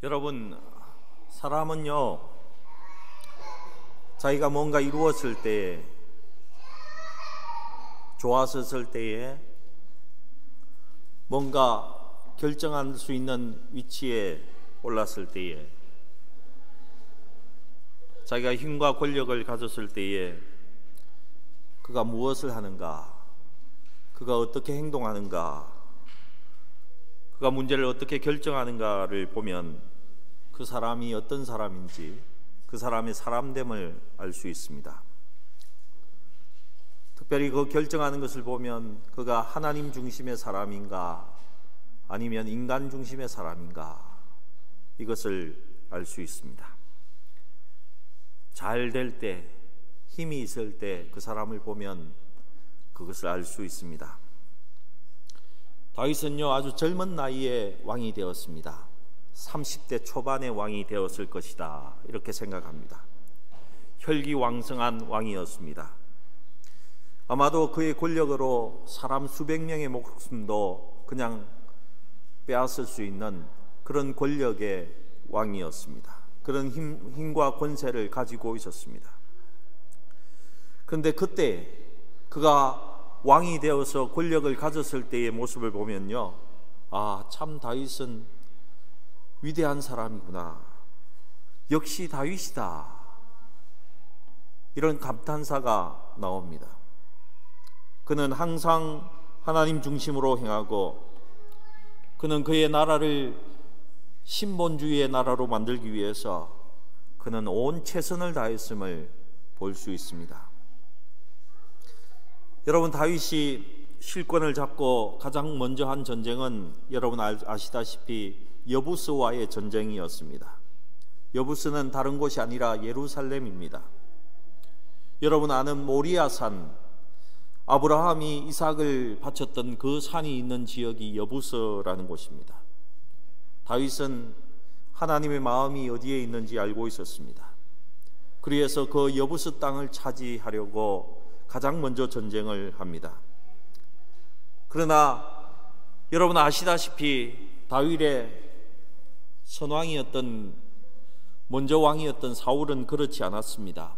여러분, 사람은요, 자기가 뭔가 이루었을 때에, 좋았었을 때에, 뭔가 결정할 수 있는 위치에 올랐을 때에, 자기가 힘과 권력을 가졌을 때에 그가 무엇을 하는가, 그가 어떻게 행동하는가, 그가 문제를 어떻게 결정하는가를 보면 그 사람이 어떤 사람인지, 그 사람의 사람됨을 알 수 있습니다. 특별히 그 결정하는 것을 보면 그가 하나님 중심의 사람인가 아니면 인간 중심의 사람인가, 이것을 알 수 있습니다. 잘 될 때, 힘이 있을 때 그 사람을 보면 그것을 알 수 있습니다. 다윗은요, 아주 젊은 나이에 왕이 되었습니다. 30대 초반의 왕이 되었을 것이다, 이렇게 생각합니다. 혈기왕성한 왕이었습니다. 아마도 그의 권력으로 사람 수백 명의 목숨도 그냥 빼앗을 수 있는 그런 권력의 왕이었습니다. 그런 힘과 권세를 가지고 있었습니다. 그런데 그때 그가 왕이 되어서 권력을 가졌을 때의 모습을 보면요, 아, 참 다윗은 위대한 사람이구나, 역시 다윗이다, 이런 감탄사가 나옵니다. 그는 항상 하나님 중심으로 행하고, 그는 그의 나라를 신본주의의 나라로 만들기 위해서 그는 온 최선을 다했음을 볼 수 있습니다. 여러분, 다윗이 실권을 잡고 가장 먼저 한 전쟁은 여러분 아시다시피 여부스와의 전쟁이었습니다. 여부스는 다른 곳이 아니라 예루살렘입니다. 여러분 아는 모리아산, 아브라함이 이삭을 바쳤던 그 산이 있는 지역이 여부스라는 곳입니다. 다윗은 하나님의 마음이 어디에 있는지 알고 있었습니다. 그래서 그 여부스 땅을 차지하려고 가장 먼저 전쟁을 합니다. 그러나 여러분 아시다시피 다윗의 선왕이었던, 먼저 왕이었던 사울은 그렇지 않았습니다.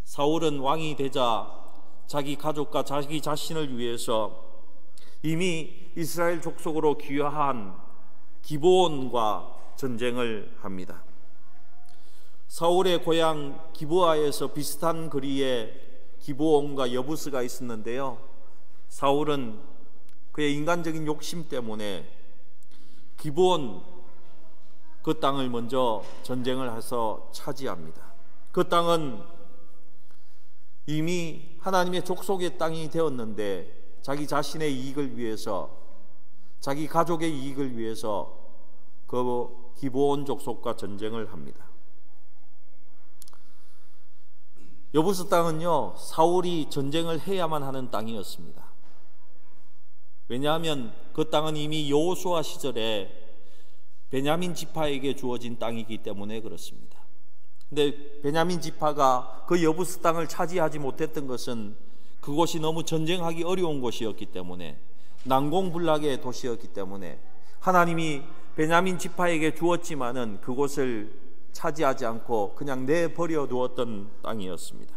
사울은 왕이 되자 자기 가족과 자기 자신을 위해서 이미 이스라엘 족속으로 귀화한 기브온과 전쟁을 합니다. 사울의 고향 기브아에서 비슷한 거리에 기브온과 여부스가 있었는데요, 사울은 그의 인간적인 욕심 때문에 기브온 그 땅을 먼저 전쟁을 해서 차지합니다. 그 땅은 이미 하나님의 족속의 땅이 되었는데 자기 자신의 이익을 위해서, 자기 가족의 이익을 위해서 그 기브온 족속과 전쟁을 합니다. 여부스 땅은요, 사울이 전쟁을 해야만 하는 땅이었습니다. 왜냐하면 그 땅은 이미 여호수아 시절에 베냐민 지파에게 주어진 땅이기 때문에 그렇습니다. 근데 베냐민 지파가 그 여부스 땅을 차지하지 못했던 것은 그곳이 너무 전쟁하기 어려운 곳이었기 때문에, 난공불락의 도시였기 때문에 하나님이 베냐민 지파에게 주었지만은 그곳을 차지하지 않고 그냥 내버려 두었던 땅이었습니다.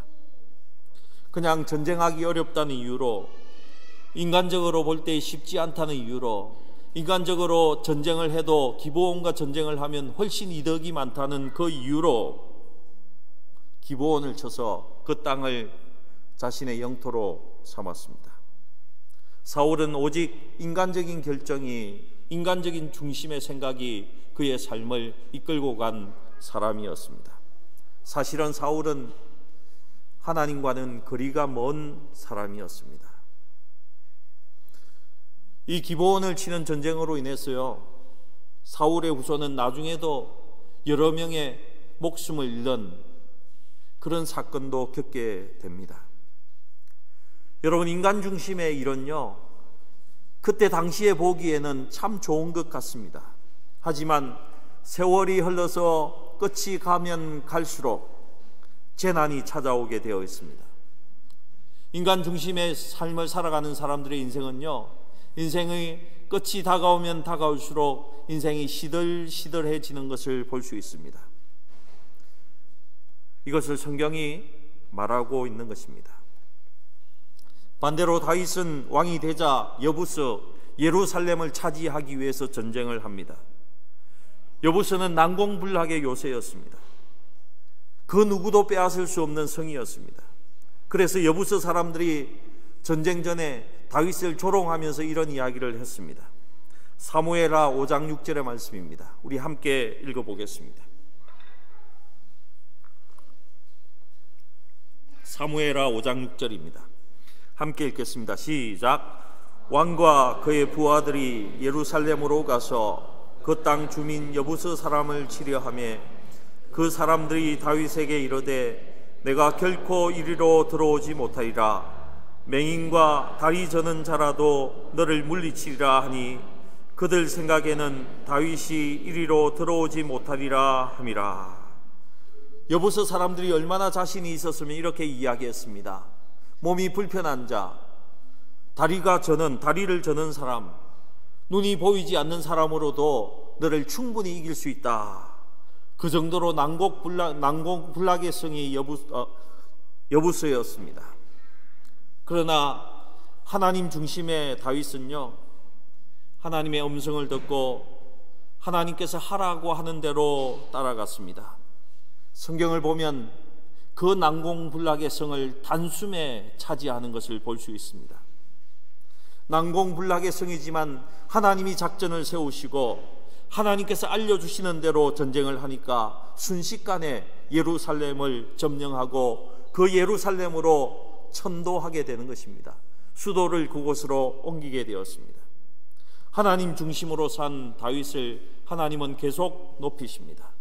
그냥 전쟁하기 어렵다는 이유로, 인간적으로 볼 때 쉽지 않다는 이유로, 인간적으로 전쟁을 해도 기브온과 전쟁을 하면 훨씬 이득이 많다는 그 이유로 기브온을 쳐서 그 땅을 자신의 영토로 삼았습니다. 사울은 오직 인간적인 결정이, 인간적인 중심의 생각이 그의 삶을 이끌고 간 사람이었습니다. 사실은 사울은 하나님과는 거리가 먼 사람이었습니다. 이 기브온을 치는 전쟁으로 인해서요, 사울의 후손은 나중에도 여러 명의 목숨을 잃는 그런 사건도 겪게 됩니다. 여러분, 인간 중심의 일은요, 그때 당시에 보기에는 참 좋은 것 같습니다. 하지만 세월이 흘러서 끝이 가면 갈수록 재난이 찾아오게 되어 있습니다. 인간 중심의 삶을 살아가는 사람들의 인생은요, 인생의 끝이 다가오면 다가올수록 인생이 시들시들해지는 것을 볼 수 있습니다. 이것을 성경이 말하고 있는 것입니다. 반대로 다윗은 왕이 되자 여부스 예루살렘을 차지하기 위해서 전쟁을 합니다. 여부스는 난공불락의 요새였습니다. 그 누구도 빼앗을 수 없는 성이었습니다. 그래서 여부스 사람들이 전쟁 전에 다윗을 조롱하면서 이런 이야기를 했습니다. 사무엘하 5장 6절의 말씀입니다. 우리 함께 읽어보겠습니다. 사무엘하 5장 6절입니다. 함께 읽겠습니다. 시작. 왕과 그의 부하들이 예루살렘으로 가서 그 땅 주민 여부스 사람을 치려하며 그 사람들이 다윗에게 이르되 내가 결코 이리로 들어오지 못하리라. 맹인과 다리 저는 자라도 너를 물리치리라 하니 그들 생각에는 다윗이 이리로 들어오지 못하리라 함이라. 여부스 사람들이 얼마나 자신이 있었으면 이렇게 이야기했습니다. 몸이 불편한 자, 다리를 저는 사람, 눈이 보이지 않는 사람으로도 너를 충분히 이길 수 있다. 그 정도로 난공불락의 성이 여부스였습니다. 그러나 하나님 중심의 다윗은요, 하나님의 음성을 듣고 하나님께서 하라고 하는 대로 따라갔습니다. 성경을 보면 그 난공불락의 성을 단숨에 차지하는 것을 볼 수 있습니다. 난공불락의 성이지만 하나님이 작전을 세우시고 하나님께서 알려주시는 대로 전쟁을 하니까 순식간에 예루살렘을 점령하고 그 예루살렘으로 천도하게 되는 것입니다. 수도를 그곳으로 옮기게 되었습니다. 하나님 중심으로 산 다윗을 하나님은 계속 높이십니다.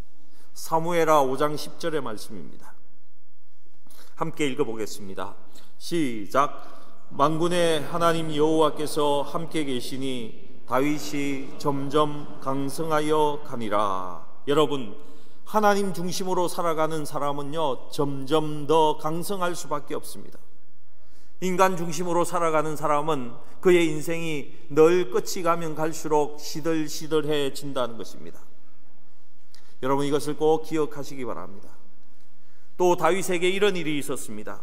사무엘하 5장 10절의 말씀입니다. 함께 읽어보겠습니다. 시작. 만군의 하나님 여호와께서 함께 계시니 다윗이 점점 강성하여 가니라. 여러분, 하나님 중심으로 살아가는 사람은요, 점점 더 강성할 수밖에 없습니다. 인간 중심으로 살아가는 사람은 그의 인생이 늘 끝이 가면 갈수록 시들시들해진다는 것입니다. 여러분, 이것을 꼭 기억하시기 바랍니다. 또 다윗에게 이런 일이 있었습니다.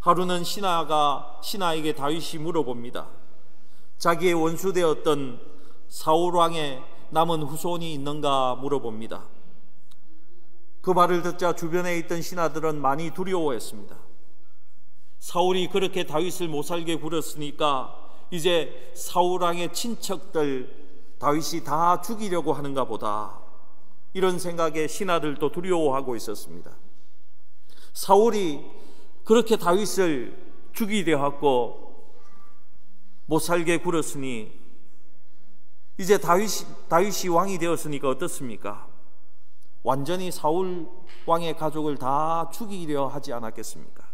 하루는 신하에게 다윗이 물어봅니다. 자기의 원수되었던 사울 왕의 남은 후손이 있는가 물어봅니다. 그 말을 듣자 주변에 있던 신하들은 많이 두려워했습니다. 사울이 그렇게 다윗을 못살게 굴었으니까 이제 사울 왕의 친척들 다윗이 다 죽이려고 하는가 보다, 이런 생각에 신하들도 두려워하고 있었습니다. 사울이 그렇게 다윗을 죽이려 하고 못살게 굴었으니 이제 다윗이 왕이 되었으니까 어떻습니까? 완전히 사울 왕의 가족을 다 죽이려 하지 않았겠습니까?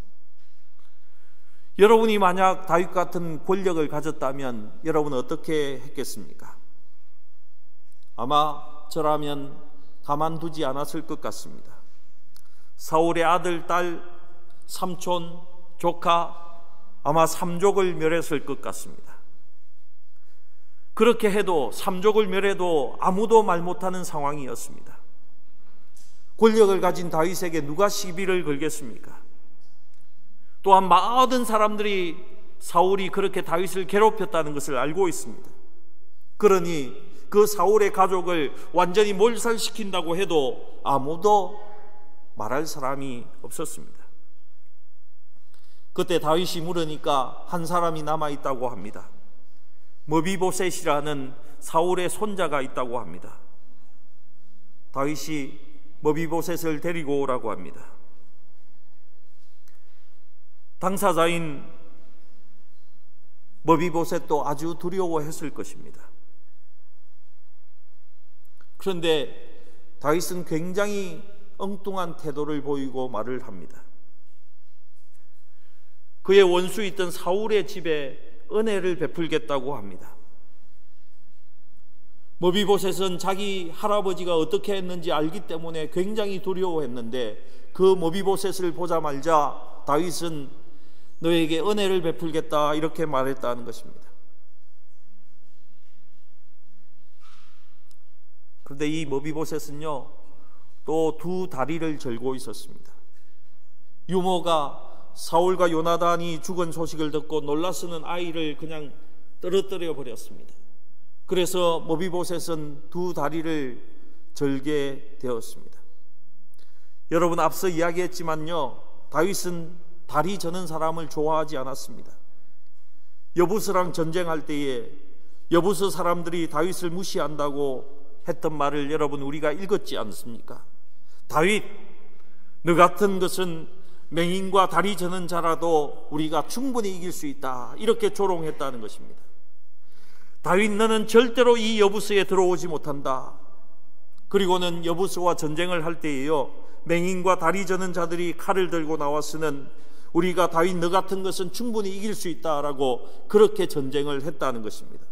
여러분이 만약 다윗 같은 권력을 가졌다면 여러분은 어떻게 했겠습니까? 아마 저라면 가만두지 않았을 것 같습니다. 사울의 아들, 딸, 삼촌, 조카, 아마 삼족을 멸했을 것 같습니다. 그렇게 해도, 삼족을 멸해도 아무도 말 못하는 상황이었습니다. 권력을 가진 다윗에게 누가 시비를 걸겠습니까? 또한 모든 사람들이 사울이 그렇게 다윗을 괴롭혔다는 것을 알고 있습니다. 그러니 그 사울의 가족을 완전히 몰살시킨다고 해도 아무도 말할 사람이 없었습니다. 그때 다윗이 물으니까 한 사람이 남아있다고 합니다. 머비보셋이라는 사울의 손자가 있다고 합니다. 다윗이 머비보셋을 데리고 오라고 합니다. 당사자인 머비보셋도 아주 두려워했을 것입니다. 그런데 다윗은 굉장히 엉뚱한 태도를 보이고 말을 합니다. 그의 원수있던 사울의 집에 은혜를 베풀겠다고 합니다. 머비보셋은 자기 할아버지가 어떻게 했는지 알기 때문에 굉장히 두려워했는데 그 머비보셋을 보자마자 다윗은 너에게 은혜를 베풀겠다 이렇게 말했다는 것입니다. 그런데 이 머비보셋은요, 또 두 다리를 절고 있었습니다. 유모가 사울과 요나단이 죽은 소식을 듣고 놀라서는 아이를 그냥 떨어뜨려 버렸습니다. 그래서 머비보셋은 두 다리를 절게 되었습니다. 여러분, 앞서 이야기했지만요, 다윗은 다리 저는 사람을 좋아하지 않았습니다. 여부스랑 전쟁할 때에 여부스 사람들이 다윗을 무시한다고 했던 말을 여러분 우리가 읽었지 않습니까? 다윗, 너 같은 것은 맹인과 다리 저는 자라도 우리가 충분히 이길 수 있다, 이렇게 조롱했다는 것입니다. 다윗, 너는 절대로 이 여부스에 들어오지 못한다. 그리고는 여부스와 전쟁을 할 때에요, 맹인과 다리 저는 자들이 칼을 들고 나왔으는 우리가 다윗 너 같은 것은 충분히 이길 수 있다라고 그렇게 전쟁을 했다는 것입니다.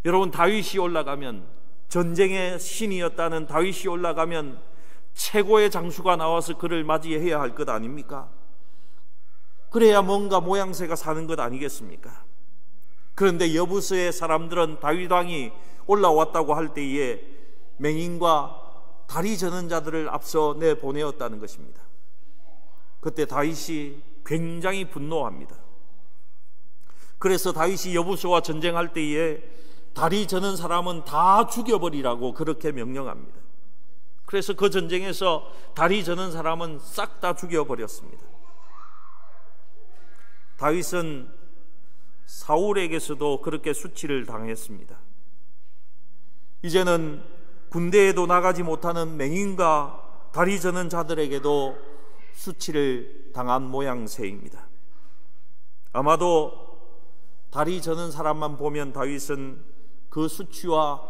여러분, 다윗이 올라가면, 전쟁의 신이었다는 다윗이 올라가면 최고의 장수가 나와서 그를 맞이해야 할 것 아닙니까? 그래야 뭔가 모양새가 사는 것 아니겠습니까? 그런데 여부스의 사람들은 다윗 왕이 올라왔다고 할 때에 맹인과 다리 저는 자들을 앞서 내보내었다는 것입니다. 그때 다윗이 굉장히 분노합니다. 그래서 다윗이 여부스와 전쟁할 때에 다리 저는 사람은 다 죽여버리라고 그렇게 명령합니다. 그래서 그 전쟁에서 다리 저는 사람은 싹 다 죽여버렸습니다. 다윗은 사울에게서도 그렇게 수치를 당했습니다. 이제는 군대에도 나가지 못하는 맹인과 다리 저는 자들에게도 수치를 당한 모양새입니다. 아마도 다리 저는 사람만 보면 다윗은 그 수치와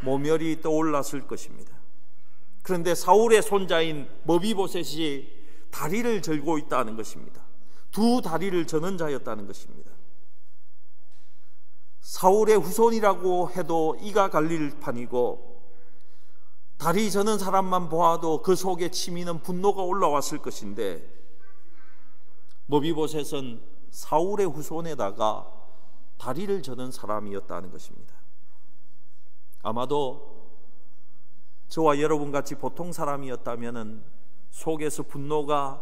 모멸이 떠올랐을 것입니다. 그런데 사울의 손자인 머비보셋이 다리를 절고 있다는 것입니다. 두 다리를 저는 자였다는 것입니다. 사울의 후손이라고 해도 이가 갈릴 판이고, 다리 저는 사람만 보아도 그 속에 치미는 분노가 올라왔을 것인데, 머비보셋은 사울의 후손에다가 다리를 저는 사람이었다는 것입니다. 아마도 저와 여러분같이 보통 사람이었다면 속에서 분노가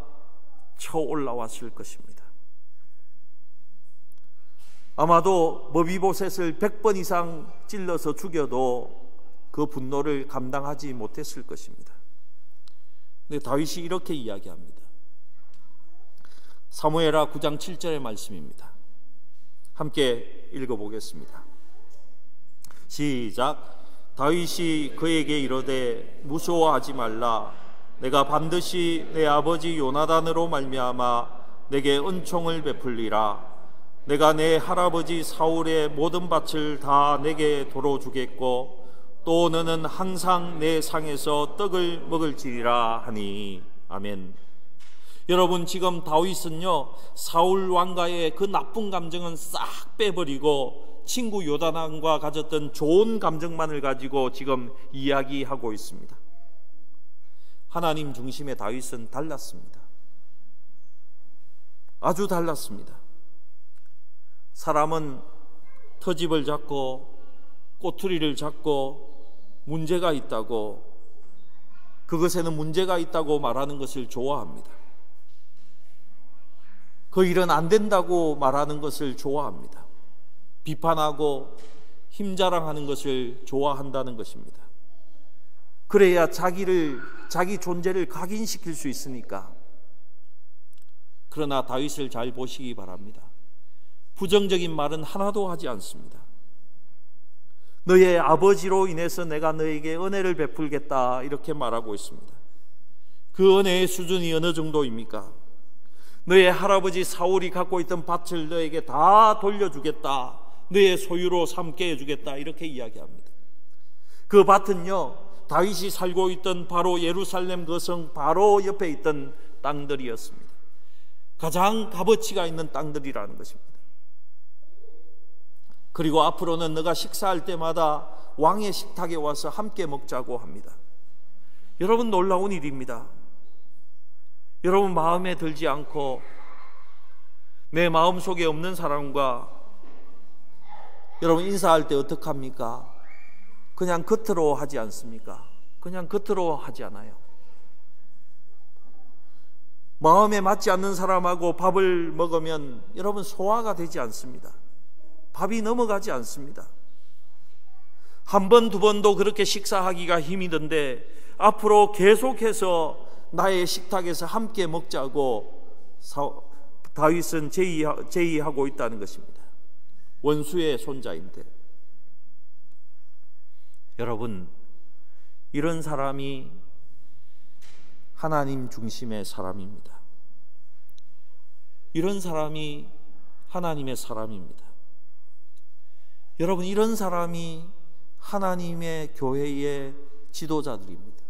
쳐올라왔을 것입니다. 아마도 머비보셋을 100번 이상 찔러서 죽여도 그 분노를 감당하지 못했을 것입니다. 근데 다윗이 이렇게 이야기합니다. 사무엘하 9장 7절의 말씀입니다. 함께 읽어보겠습니다. 시작. 다윗이 그에게 이르되 무서워하지 말라. 내가 반드시 내 아버지 요나단으로 말미암아 내게 은총을 베풀리라. 내가 내 할아버지 사울의 모든 밭을 다 내게 도로 주겠고 또 너는 항상 내 상에서 떡을 먹을지리라 하니. 아멘. 여러분, 지금 다윗은요, 사울 왕가의 그 나쁜 감정은 싹 빼버리고 친구 요나단과 가졌던 좋은 감정만을 가지고 지금 이야기하고 있습니다. 하나님 중심의 다윗은 달랐습니다. 아주 달랐습니다. 사람은 터집을 잡고 꼬투리를 잡고 문제가 있다고, 그것에는 문제가 있다고 말하는 것을 좋아합니다. 그 일은 안 된다고 말하는 것을 좋아합니다. 비판하고 힘자랑하는 것을 좋아한다는 것입니다. 그래야 자기 존재를 각인시킬 수 있으니까. 그러나 다윗을 잘 보시기 바랍니다. 부정적인 말은 하나도 하지 않습니다. 너의 아버지로 인해서 내가 너에게 은혜를 베풀겠다, 이렇게 말하고 있습니다. 그 은혜의 수준이 어느 정도입니까? 너의 할아버지 사울이 갖고 있던 밭을 너에게 다 돌려주겠다, 너의 소유로 삼게 해주겠다, 이렇게 이야기합니다. 그 밭은요, 다윗이 살고 있던 바로 예루살렘 거성 바로 옆에 있던 땅들이었습니다. 가장 값어치가 있는 땅들이라는 것입니다. 그리고 앞으로는 너가 식사할 때마다 왕의 식탁에 와서 함께 먹자고 합니다. 여러분, 놀라운 일입니다. 여러분 마음에 들지 않고 내 마음속에 없는 사람과 여러분 인사할 때 어떡합니까? 그냥 겉으로 하지 않습니까? 그냥 겉으로 하지 않아요. 마음에 맞지 않는 사람하고 밥을 먹으면 여러분 소화가 되지 않습니다. 밥이 넘어가지 않습니다. 한 번, 두 번도 그렇게 식사하기가 힘이 든데 앞으로 계속해서 나의 식탁에서 함께 먹자고 다윗은 제의하고 있다는 것입니다. 원수의 손자인데. 여러분, 이런 사람이 하나님 중심의 사람입니다. 이런 사람이 하나님의 사람입니다. 여러분, 이런 사람이 하나님의 교회의 지도자들입니다.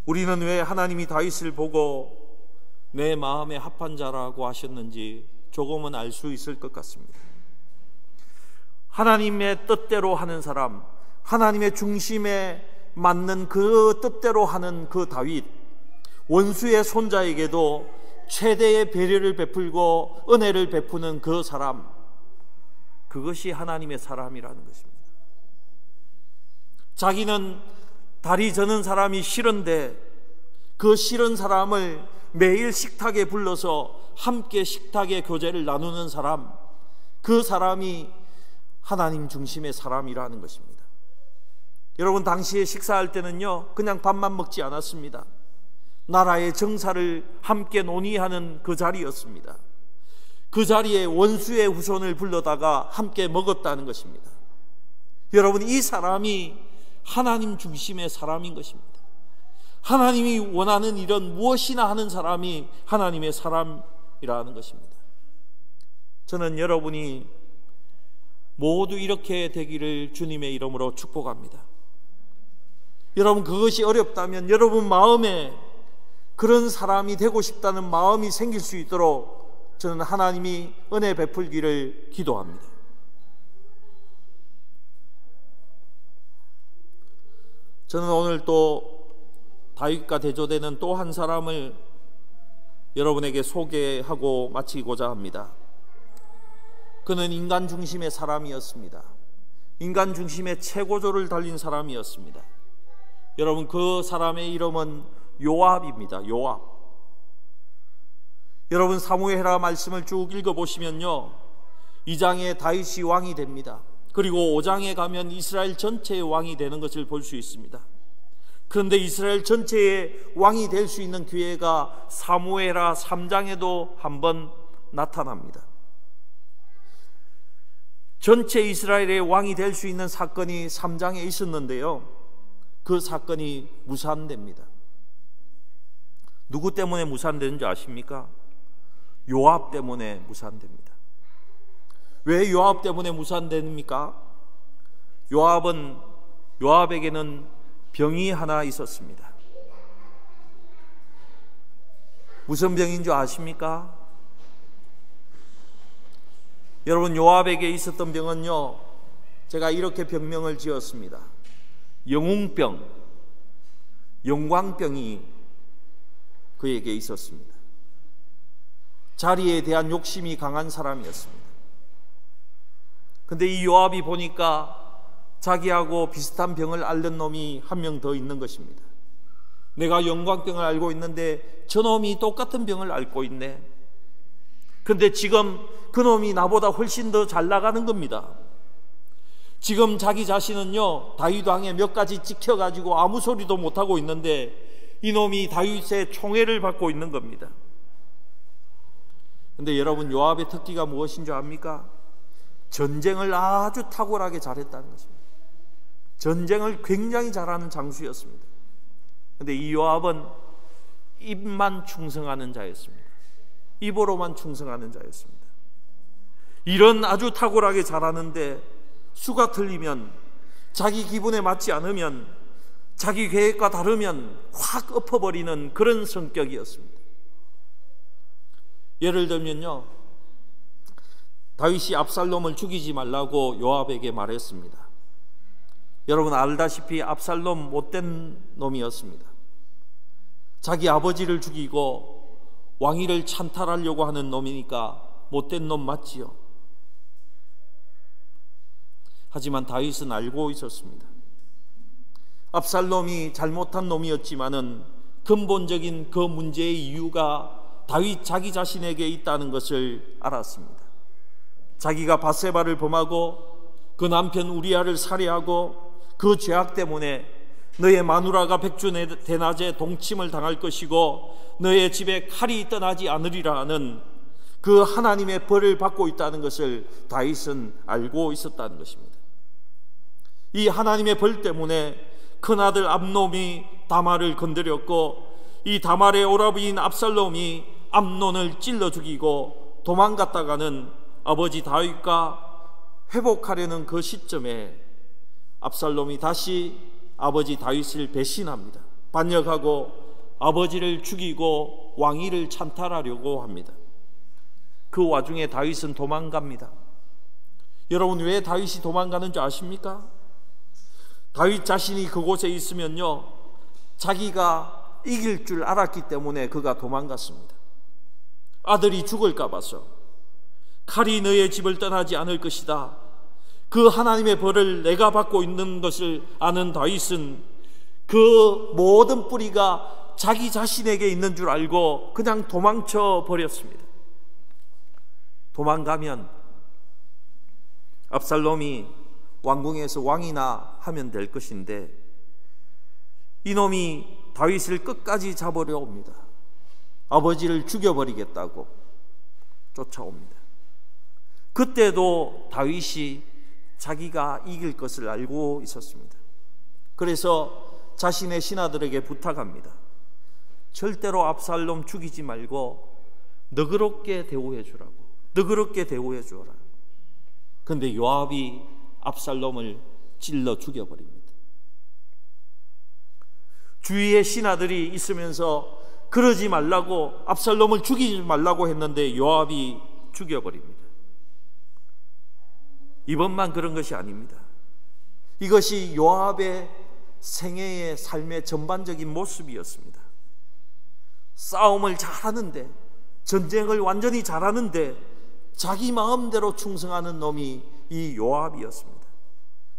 우리는 왜 하나님이 다윗을 보고 내 마음에 합한 자라고 하셨는지 조금은 알 수 있을 것 같습니다. 하나님의 뜻대로 하는 사람, 하나님의 중심에 맞는 그 뜻대로 하는 그 다윗, 원수의 손자에게도 최대의 배려를 베풀고 은혜를 베푸는 그 사람, 그것이 하나님의 사람이라는 것입니다. 자기는 다리 저는 사람이 싫은데 그 싫은 사람을 매일 식탁에 불러서 함께 식탁의 교제를 나누는 사람, 그 사람이 하나님 중심의 사람이라는 것입니다. 여러분, 당시에 식사할 때는요, 그냥 밥만 먹지 않았습니다. 나라의 정사를 함께 논의하는 그 자리였습니다. 그 자리에 원수의 후손을 불러다가 함께 먹었다는 것입니다. 여러분, 이 사람이 하나님 중심의 사람인 것입니다. 하나님이 원하는 일은 무엇이나 하는 사람이 하나님의 사람이라는 것입니다. 저는 여러분이 모두 이렇게 되기를 주님의 이름으로 축복합니다. 여러분, 그것이 어렵다면 여러분 마음에 그런 사람이 되고 싶다는 마음이 생길 수 있도록 저는 하나님이 은혜 베풀기를 기도합니다. 저는 오늘 또 다윗과 대조되는 또 한 사람을 여러분에게 소개하고 마치고자 합니다. 그는 인간 중심의 사람이었습니다. 인간 중심의 최고조를 달린 사람이었습니다. 여러분, 그 사람의 이름은 요압입니다. 요압. 여러분, 사무엘하 말씀을 쭉 읽어보시면요, 2장에 다윗이 왕이 됩니다. 그리고 5장에 가면 이스라엘 전체의 왕이 되는 것을 볼 수 있습니다. 그런데 이스라엘 전체의 왕이 될 수 있는 기회가 사무엘하 3장에도 한번 나타납니다. 전체 이스라엘의 왕이 될 수 있는 사건이 3장에 있었는데요, 그 사건이 무산됩니다. 누구 때문에 무산되는 줄 아십니까? 요압 때문에 무산됩니다. 왜 요압 때문에 무산됩니까? 요압에게는 병이 하나 있었습니다. 무슨 병인 줄 아십니까? 여러분, 요압에게 있었던 병은요, 제가 이렇게 병명을 지었습니다. 영웅병, 영광병이 그에게 있었습니다. 자리에 대한 욕심이 강한 사람이었습니다. 근데 이 요압이 보니까 자기하고 비슷한 병을 앓는 놈이 한 명 더 있는 것입니다. 내가 영광병을 앓고 있는데 저놈이 똑같은 병을 앓고 있네. 근데 지금 그놈이 나보다 훨씬 더 잘 나가는 겁니다. 지금 자기 자신은요, 다윗 왕에 몇 가지 찍혀가지고 아무 소리도 못하고 있는데 이놈이 다윗의 총애를 받고 있는 겁니다. 근데 여러분, 요압의 특기가 무엇인 줄 압니까? 전쟁을 아주 탁월하게 잘했다는 것입니다. 전쟁을 굉장히 잘하는 장수였습니다. 근데 이 요압은 입만 충성하는 자였습니다. 입으로만 충성하는 자였습니다. 일은 아주 탁월하게 잘하는데 수가 틀리면, 자기 기분에 맞지 않으면, 자기 계획과 다르면 확 엎어버리는 그런 성격이었습니다. 예를 들면요, 다윗이 압살롬을 죽이지 말라고 요압에게 말했습니다. 여러분 알다시피 압살롬 못된 놈이었습니다. 자기 아버지를 죽이고 왕위를 찬탈하려고 하는 놈이니까 못된 놈 맞지요. 하지만 다윗은 알고 있었습니다. 압살롬이 잘못한 놈이었지만은 근본적인 그 문제의 이유가 다윗 자기 자신에게 있다는 것을 알았습니다. 자기가 밧세바를 범하고 그 남편 우리아를 살해하고 그 죄악 때문에 너의 마누라가 백주 대낮에 동침을 당할 것이고 너의 집에 칼이 떠나지 않으리라 하는 그 하나님의 벌을 받고 있다는 것을 다윗은 알고 있었다는 것입니다. 이 하나님의 벌 때문에 큰아들 압놈이 다말을 건드렸고 이 다말의 오라비인 압살롬이 압논을 찔러 죽이고 도망갔다가는 아버지 다윗과 회복하려는 그 시점에 압살롬이 다시 아버지 다윗을 배신합니다. 반역하고 아버지를 죽이고 왕위를 찬탈하려고 합니다. 그 와중에 다윗은 도망갑니다. 여러분, 왜 다윗이 도망가는 줄 아십니까? 다윗 자신이 그곳에 있으면요, 자기가 이길 줄 알았기 때문에 그가 도망갔습니다. 아들이 죽을까 봐서, 칼이 너의 집을 떠나지 않을 것이다, 그 하나님의 벌을 내가 받고 있는 것을 아는 다윗은 그 모든 뿌리가 자기 자신에게 있는 줄 알고 그냥 도망쳐 버렸습니다. 도망가면 압살롬이 왕궁에서 왕이나 하면 될 것인데 이놈이 다윗을 끝까지 잡으려 옵니다. 아버지를 죽여버리겠다고 쫓아옵니다. 그때도 다윗이 자기가 이길 것을 알고 있었습니다. 그래서 자신의 신하들에게 부탁합니다. 절대로 압살롬 죽이지 말고 너그럽게 대우해 주라고, 너그럽게 대우해 주어라. 그런데 요압이 압살롬을 찔러 죽여버립니다. 주위에 신하들이 있으면서 그러지 말라고, 압살롬을 죽이지 말라고 했는데 요압이 죽여버립니다. 이번만 그런 것이 아닙니다. 이것이 요압의 생애의 삶의 전반적인 모습이었습니다. 싸움을 잘하는데, 전쟁을 완전히 잘하는데 자기 마음대로 충성하는 놈이 이 요압이었습니다.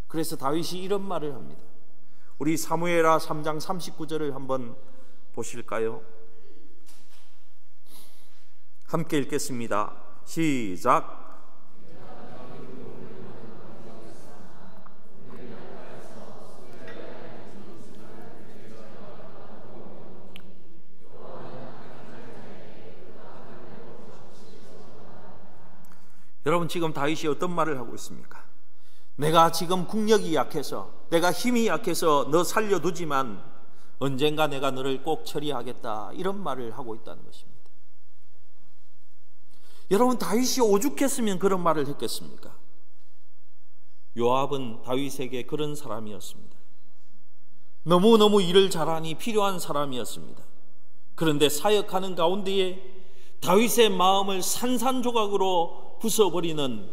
그래서 다윗이 이런 말을 합니다. 우리 사무엘하 3장 39절을 한번 보실까요? 함께 읽겠습니다. 시작. 여러분, 지금 다윗이 어떤 말을 하고 있습니까? 내가 지금 국력이 약해서, 내가 힘이 약해서 너 살려두지만 언젠가 내가 너를 꼭 처리하겠다, 이런 말을 하고 있다는 것입니다. 여러분, 다윗이 오죽했으면 그런 말을 했겠습니까? 요압은 다윗에게 그런 사람이었습니다. 너무너무 일을 잘하니 필요한 사람이었습니다. 그런데 사역하는 가운데에 다윗의 마음을 산산조각으로 부숴버리는,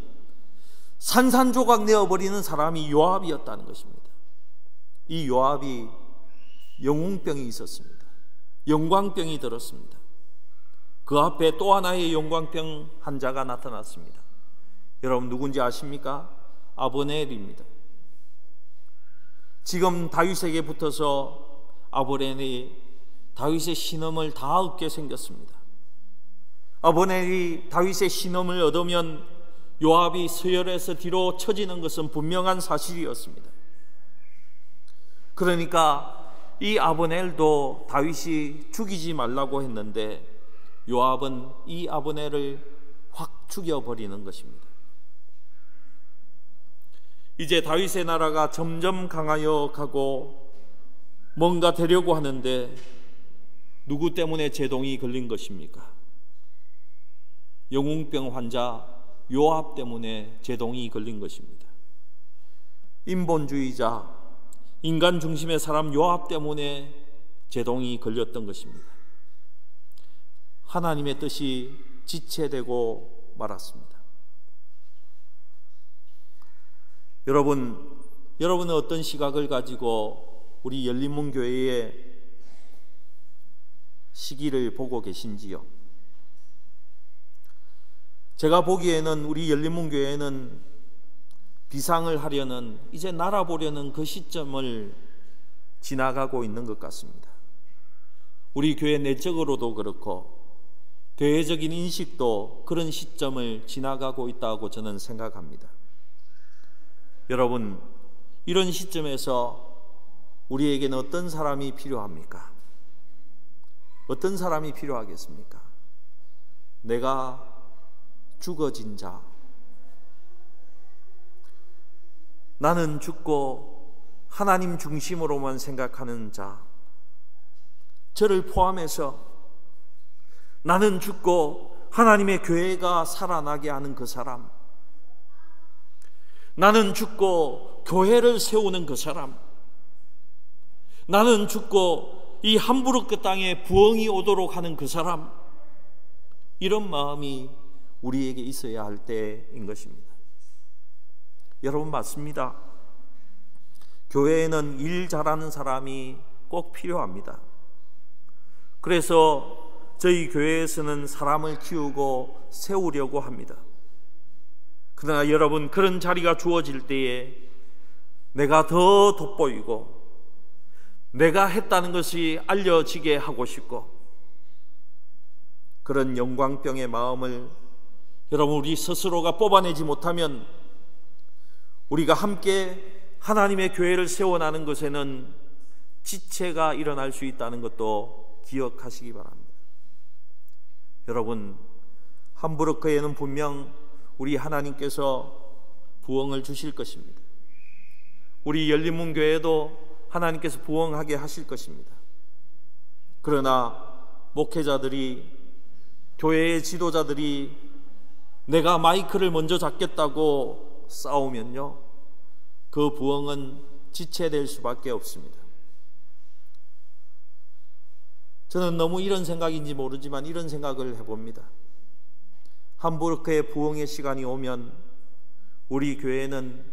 산산조각 내어버리는 사람이 요압이었다는 것입니다. 이 요압이 영웅병이 있었습니다. 영광병이 들었습니다. 그 앞에 또 하나의 영광병 환자가 나타났습니다. 여러분, 누군지 아십니까? 아브넬입니다. 지금 다윗에게 붙어서 아브넬이 다윗의 신음을 다 얻게 생겼습니다. 아브넬이 다윗의 신음을 얻으면 요압이 서열에서 뒤로 처지는 것은 분명한 사실이었습니다. 그러니까 이 아브넬도 다윗이 죽이지 말라고 했는데 요압은 이 아브넬을 확 죽여버리는 것입니다. 이제 다윗의 나라가 점점 강하여 가고 뭔가 되려고 하는데 누구 때문에 제동이 걸린 것입니까? 영웅병 환자 요압 때문에 제동이 걸린 것입니다. 인본주의자, 인간 중심의 사람 요압 때문에 제동이 걸렸던 것입니다. 하나님의 뜻이 지체되고 말았습니다. 여러분은 어떤 시각을 가지고 우리 열린문교회의 시기를 보고 계신지요? 제가 보기에는 우리 열린문교회는 비상을 하려는, 이제 날아보려는 그 시점을 지나가고 있는 것 같습니다. 우리 교회 내적으로도 그렇고 교회적인 인식도 그런 시점을 지나가고 있다고 저는 생각합니다. 여러분, 이런 시점에서 우리에게는 어떤 사람이 필요합니까? 어떤 사람이 필요하겠습니까? 내가 죽어진 자, 나는 죽고 하나님 중심으로만 생각하는 자, 저를 포함해서 나는 죽고 하나님의 교회가 살아나게 하는 그 사람, 나는 죽고 교회를 세우는 그 사람, 나는 죽고 이 함부르크 땅에 부흥이 오도록 하는 그 사람, 이런 마음이 우리에게 있어야 할 때인 것입니다. 여러분, 맞습니다. 교회에는 일 잘하는 사람이 꼭 필요합니다. 그래서 저희 교회에서는 사람을 키우고 세우려고 합니다. 그러나 여러분, 그런 자리가 주어질 때에 내가 더 돋보이고 내가 했다는 것이 알려지게 하고 싶고, 그런 영광병의 마음을 여러분, 우리 스스로가 뽑아내지 못하면 우리가 함께 하나님의 교회를 세워나가는 것에는 지체가 일어날 수 있다는 것도 기억하시기 바랍니다. 여러분, 함부르크에는 분명 우리 하나님께서 부흥을 주실 것입니다. 우리 열린문교회도 하나님께서 부흥하게 하실 것입니다. 그러나 목회자들이, 교회의 지도자들이 내가 마이크를 먼저 잡겠다고 싸우면요, 그 부흥은 지체될 수밖에 없습니다. 저는 너무 이런 생각인지 모르지만 이런 생각을 해봅니다. 함부르크의 부흥의 시간이 오면 우리 교회는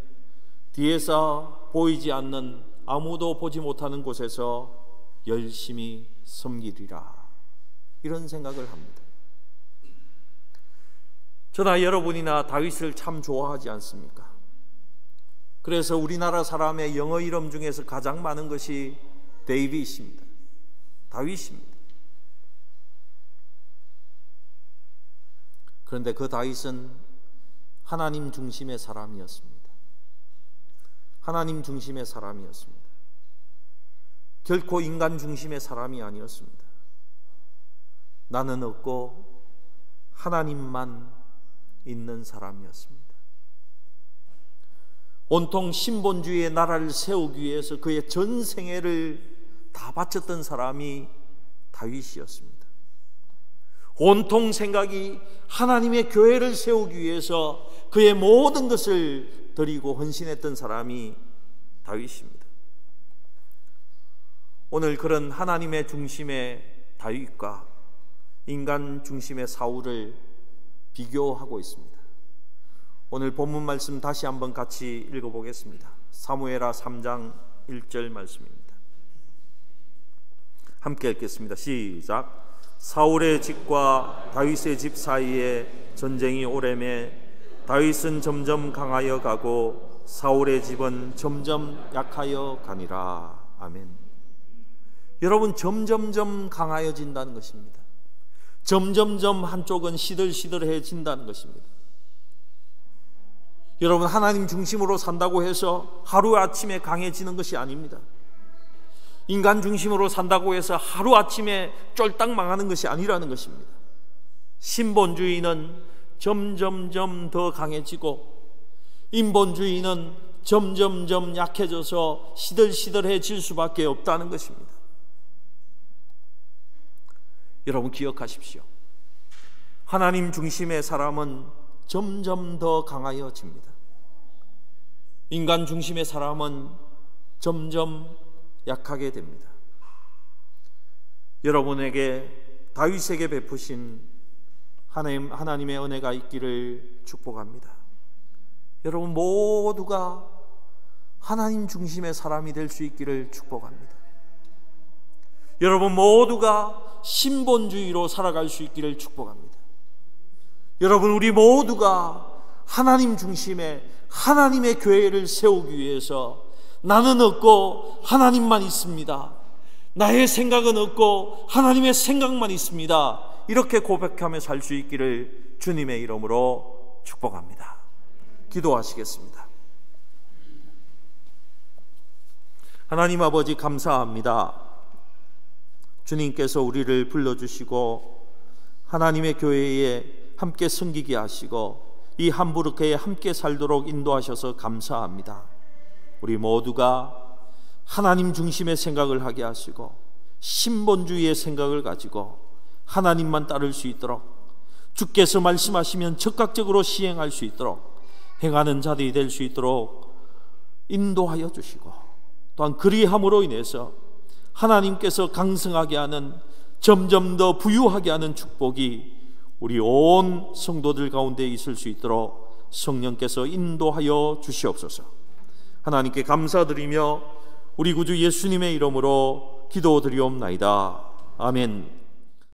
뒤에서 보이지 않는, 아무도 보지 못하는 곳에서 열심히 섬기리라, 이런 생각을 합니다. 저나 여러분이나 다윗을 참 좋아하지 않습니까? 그래서 우리나라 사람의 영어 이름 중에서 가장 많은 것이 데이빗입니다. 다윗입니다. 그런데 그 다윗은 하나님 중심의 사람이었습니다. 하나님 중심의 사람이었습니다. 결코 인간 중심의 사람이 아니었습니다. 나는 없고 하나님만 있는 사람이었습니다. 온통 신본주의의 나라를 세우기 위해서 그의 전 생애를 다 바쳤던 사람이 다윗이었습니다. 온통 생각이 하나님의 교회를 세우기 위해서 그의 모든 것을 드리고 헌신했던 사람이 다윗입니다. 오늘 그런 하나님의 중심의 다윗과 인간 중심의 사울을 비교하고 있습니다. 오늘 본문 말씀 다시 한번 같이 읽어보겠습니다. 사무엘하 3장 1절 말씀입니다. 함께 읽겠습니다. 시작. 사울의 집과 다윗의 집 사이에 전쟁이 오래매 다윗은 점점 강하여 가고 사울의 집은 점점 약하여 가니라. 아멘. 여러분, 점점점 강하여진다는 것입니다. 점점점 한쪽은 시들시들해진다는 것입니다. 여러분, 하나님 중심으로 산다고 해서 하루아침에 강해지는 것이 아닙니다. 인간 중심으로 산다고 해서 하루아침에 쫄딱 망하는 것이 아니라는 것입니다. 신본주의는 점점점 더 강해지고 인본주의는 점점점 약해져서 시들시들해질 수밖에 없다는 것입니다. 여러분, 기억하십시오. 하나님 중심의 사람은 점점 더 강하여집니다. 인간 중심의 사람은 점점 약하게 됩니다. 여러분에게 다윗에게 베푸신 하나님의 은혜가 있기를 축복합니다. 여러분 모두가 하나님 중심의 사람이 될 수 있기를 축복합니다. 여러분 모두가 신본주의로 살아갈 수 있기를 축복합니다. 여러분, 우리 모두가 하나님 중심의 하나님의 교회를 세우기 위해서 나는 없고 하나님만 있습니다. 나의 생각은 없고 하나님의 생각만 있습니다. 이렇게 고백하며 살 수 있기를 주님의 이름으로 축복합니다. 기도하시겠습니다. 하나님 아버지, 감사합니다. 주님께서 우리를 불러주시고 하나님의 교회에 함께 섬기게 하시고 이 함부르크에 함께 살도록 인도하셔서 감사합니다. 우리 모두가 하나님 중심의 생각을 하게 하시고 신본주의의 생각을 가지고 하나님만 따를 수 있도록, 주께서 말씀하시면 적극적으로 시행할 수 있도록 행하는 자들이 될 수 있도록 인도하여 주시고, 또한 그리함으로 인해서 하나님께서 강성하게 하는, 점점 더 부유하게 하는 축복이 우리 온 성도들 가운데 있을 수 있도록 성령께서 인도하여 주시옵소서. 하나님께 감사드리며 우리 구주 예수님의 이름으로 기도드리옵나이다. 아멘.